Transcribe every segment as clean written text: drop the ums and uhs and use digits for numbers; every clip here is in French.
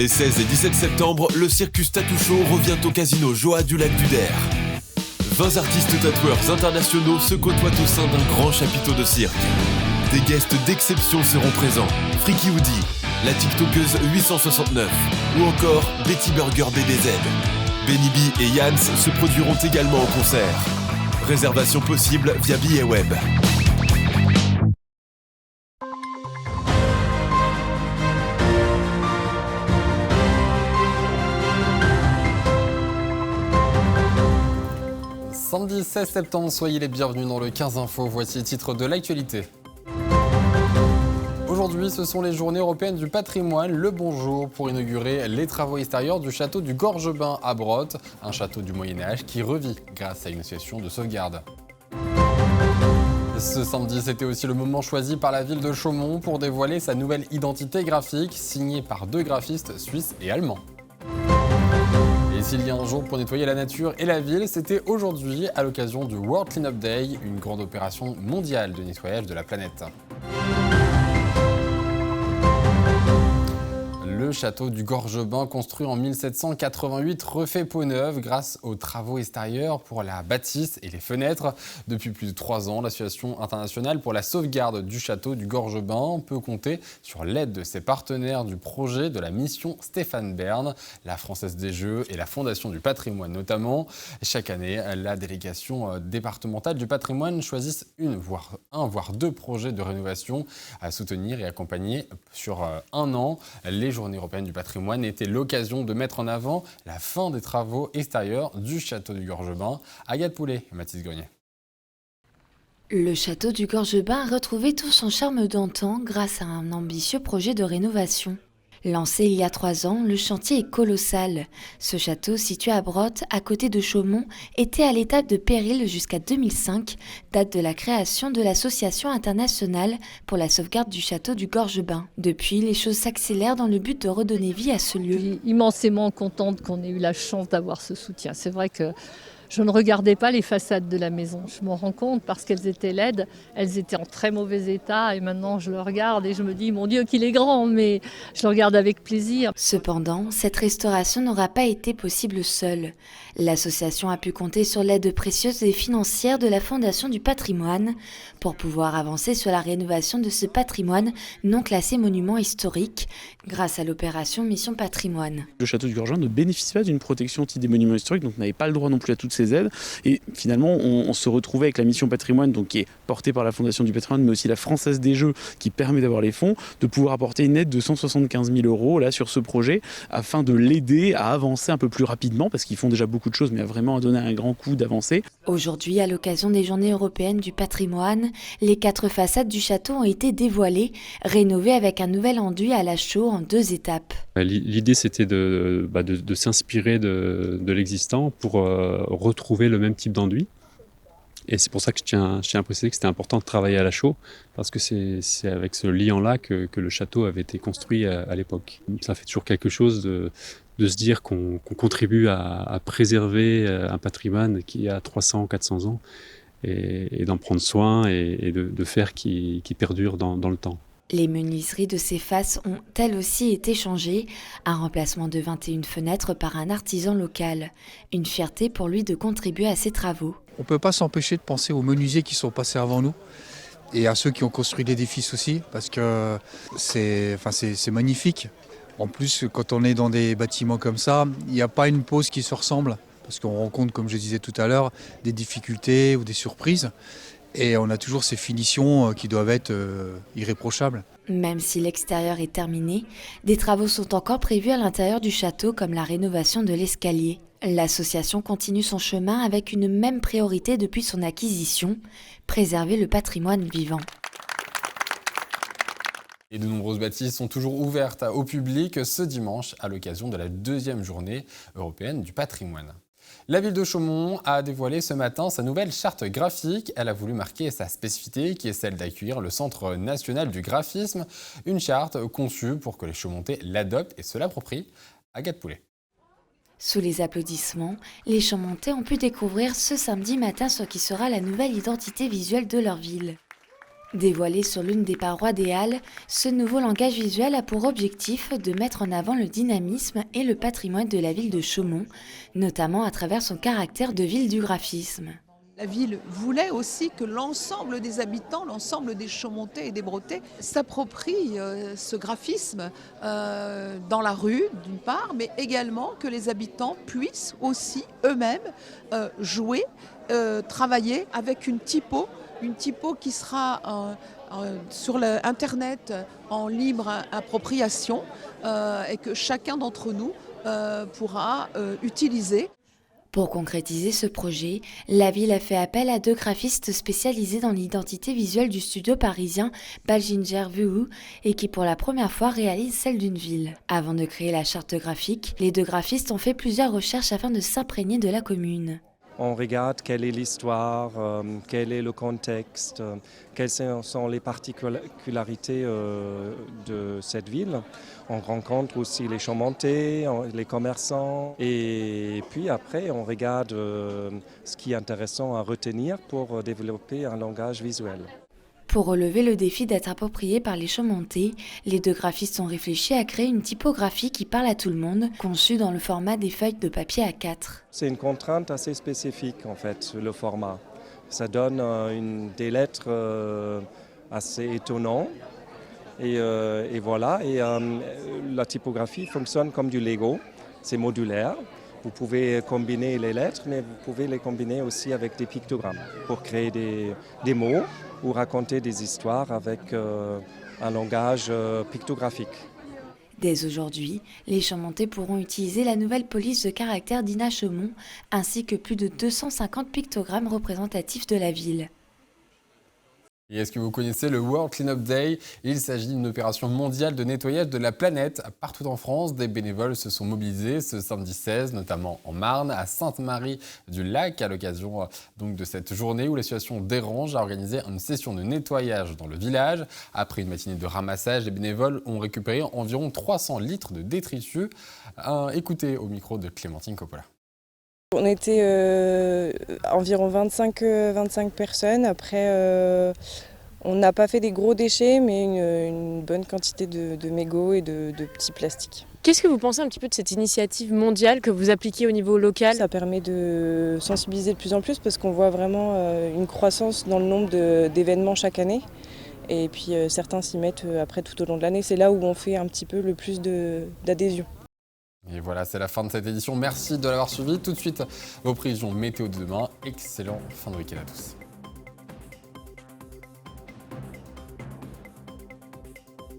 Les 16 et 17 septembre, le Circus Tattoo Show revient au casino Joa du Lac du Der. 20 artistes tatoueurs internationaux se côtoient au sein d'un grand chapiteau de cirque. Des guests d'exception seront présents. Freaky Woody, la TikTokeuse 869 ou encore Betty Burger BBZ. Benny B et Yans se produiront également au concert. Réservation possible via Billet Web. Samedi 16 septembre, soyez les bienvenus dans le 15 Info. Voici les titres de l'actualité. Aujourd'hui, ce sont les journées européennes du patrimoine. Le bonjour pour inaugurer les travaux extérieurs du château du Gorgebin à Brottes, un château du Moyen-Âge qui revit grâce à une association de sauvegarde. Ce samedi, c'était aussi le moment choisi par la ville de Chaumont pour dévoiler sa nouvelle identité graphique, signée par 2 graphistes suisses et allemands. Et s'il y a un jour pour nettoyer la nature et la ville, c'était aujourd'hui à l'occasion du World Cleanup Day, une grande opération mondiale de nettoyage de la planète. Le château du Gorgebin, construit en 1788, refait peau neuve grâce aux travaux extérieurs pour la bâtisse et les fenêtres. Depuis plus de 3 ans, l'Association internationale pour la sauvegarde du château du Gorgebin peut compter sur l'aide de ses partenaires du projet de la mission Stéphane Bern, la Française des Jeux et la Fondation du patrimoine notamment. Chaque année, la délégation départementale du patrimoine choisit un voire 2 projets de rénovation à soutenir et accompagner sur 1 an. Les journées européenne du patrimoine était l'occasion de mettre en avant la fin des travaux extérieurs du château du Gorgebin. Agathe Poulet et Mathis Grenier. Le château du Gorgebin a retrouvé tout son charme d'antan grâce à un ambitieux projet de rénovation. Lancé il y a 3 ans, le chantier est colossal. Ce château, situé à Brottes, à côté de Chaumont, était à l'état de péril jusqu'à 2005, date de la création de l'Association internationale pour la sauvegarde du château du Gorgebin. Depuis, les choses s'accélèrent dans le but de redonner vie à ce lieu. Je suis immensément contente qu'on ait eu la chance d'avoir ce soutien. C'est vrai que je ne regardais pas les façades de la maison. Je m'en rends compte parce qu'elles étaient laides, elles étaient en très mauvais état et maintenant je le regarde et je me dis mon Dieu qu'il est grand, mais je le regarde avec plaisir. Cependant, cette restauration n'aura pas été possible seule. L'association a pu compter sur l'aide précieuse et financière de la Fondation du patrimoine pour pouvoir avancer sur la rénovation de ce patrimoine non classé monument historique grâce à l'opération Mission Patrimoine. Le château du Gorgebin ne bénéficie pas d'une protection anti des monuments historiques, donc n'avait pas le droit non plus à toutes ces aides. Et finalement, on se retrouvait avec la Mission Patrimoine, donc qui est portée par la Fondation du patrimoine, mais aussi la Française des Jeux, qui permet d'avoir les fonds, de pouvoir apporter une aide de 175 000 € là, sur ce projet, afin de l'aider à avancer un peu plus rapidement, parce qu'ils font déjà beaucoup de choses, mais vraiment à donner un grand coup d'avancer. Aujourd'hui, à l'occasion des Journées européennes du patrimoine, les 4 façades du château ont été dévoilées, rénovées avec un nouvel enduit à la chaux en 2 étapes. L'idée, c'était de s'inspirer de l'existant pour retrouver le même type d'enduit. Et c'est pour ça que je tiens à préciser que c'était important de travailler à la chaux, parce que c'est avec ce liant-là que le château avait été construit à l'époque. Ça fait toujours quelque chose de se dire qu'on contribue à préserver un patrimoine qui a 300-400 ans et d'en prendre soin et de faire qui perdure dans le temps. Les menuiseries de ces faces ont elles aussi été changées, un remplacement de 21 fenêtres par un artisan local. Une fierté pour lui de contribuer à ces travaux. On ne peut pas s'empêcher de penser aux menuisiers qui sont passés avant nous et à ceux qui ont construit l'édifice aussi, parce que c'est magnifique. En plus, quand on est dans des bâtiments comme ça, il n'y a pas une pose qui se ressemble, parce qu'on rencontre, comme je disais tout à l'heure, des difficultés ou des surprises. Et on a toujours ces finitions qui doivent être irréprochables. Même si l'extérieur est terminé, des travaux sont encore prévus à l'intérieur du château, comme la rénovation de l'escalier. L'association continue son chemin avec une même priorité depuis son acquisition, préserver le patrimoine vivant. Et de nombreuses bâtisses sont toujours ouvertes au public ce dimanche à l'occasion de la 2e journée européenne du patrimoine. La ville de Chaumont a dévoilé ce matin sa nouvelle charte graphique. Elle a voulu marquer sa spécificité qui est celle d'accueillir le Centre national du graphisme. Une charte conçue pour que les Chaumontais l'adoptent et se l'approprient. Agathe Poulet. Sous les applaudissements, les Chaumontais ont pu découvrir ce samedi matin ce qui sera la nouvelle identité visuelle de leur ville. Dévoilé sur l'une des parois des halles, ce nouveau langage visuel a pour objectif de mettre en avant le dynamisme et le patrimoine de la ville de Chaumont, notamment à travers son caractère de ville du graphisme. La ville voulait aussi que l'ensemble des habitants, l'ensemble des Chaumontais et des Brettais s'approprient ce graphisme dans la rue, d'une part, mais également que les habitants puissent aussi eux-mêmes jouer, travailler avec une typo qui sera sur Internet en libre appropriation et que chacun d'entre nous pourra utiliser. Pour concrétiser ce projet, la ville a fait appel à 2 graphistes spécialisés dans l'identité visuelle du studio parisien Balginger VU et qui pour la première fois réalisent celle d'une ville. Avant de créer la charte graphique, les 2 graphistes ont fait plusieurs recherches afin de s'imprégner de la commune. On regarde quelle est l'histoire, quel est le contexte, quelles sont les particularités de cette ville. On rencontre aussi les Chaumontais, les commerçants et puis après on regarde ce qui est intéressant à retenir pour développer un langage visuel. Pour relever le défi d'être approprié par les Chaumontais, les 2 graphistes ont réfléchi à créer une typographie qui parle à tout le monde, conçue dans le format des feuilles de papier A4. C'est une contrainte assez spécifique en fait, le format. Ça donne des lettres assez étonnantes et voilà. Et la typographie fonctionne comme du Lego, c'est modulaire. Vous pouvez combiner les lettres, mais vous pouvez les combiner aussi avec des pictogrammes pour créer des mots ou raconter des histoires avec un langage pictographique. Dès aujourd'hui, les Chaumontais pourront utiliser la nouvelle police de caractère d'Ina Chaumont, ainsi que plus de 250 pictogrammes représentatifs de la ville. Et est-ce que vous connaissez le World Cleanup Day? Il s'agit d'une opération mondiale de nettoyage de la planète. Partout en France, des bénévoles se sont mobilisés ce samedi 16, notamment en Marne, à Sainte-Marie-du-Lac, à l'occasion donc de cette journée où l'association Dérange a organisé une session de nettoyage dans le village. Après une matinée de ramassage, les bénévoles ont récupéré environ 300 litres de détritus. Écoutez au micro de Clémentine Coppola. On était environ 25 personnes. Après, on n'a pas fait des gros déchets, mais une bonne quantité de mégots et de petits plastiques. Qu'est-ce que vous pensez un petit peu de cette initiative mondiale que vous appliquez au niveau local? Ça permet de sensibiliser de plus en plus parce qu'on voit vraiment une croissance dans le nombre d'événements chaque année. Et puis certains s'y mettent après tout au long de l'année. C'est là où on fait un petit peu le plus d'adhésion. Et voilà, c'est la fin de cette édition. Merci de l'avoir suivi. Tout de suite, vos prévisions météo de demain. Excellent fin de week-end à tous.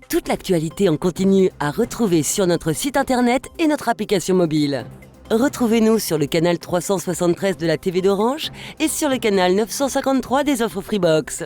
Toute l'actualité en continu à retrouver sur notre site internet et notre application mobile. Retrouvez-nous sur le canal 373 de la TV d'Orange et sur le canal 953 des offres Freebox.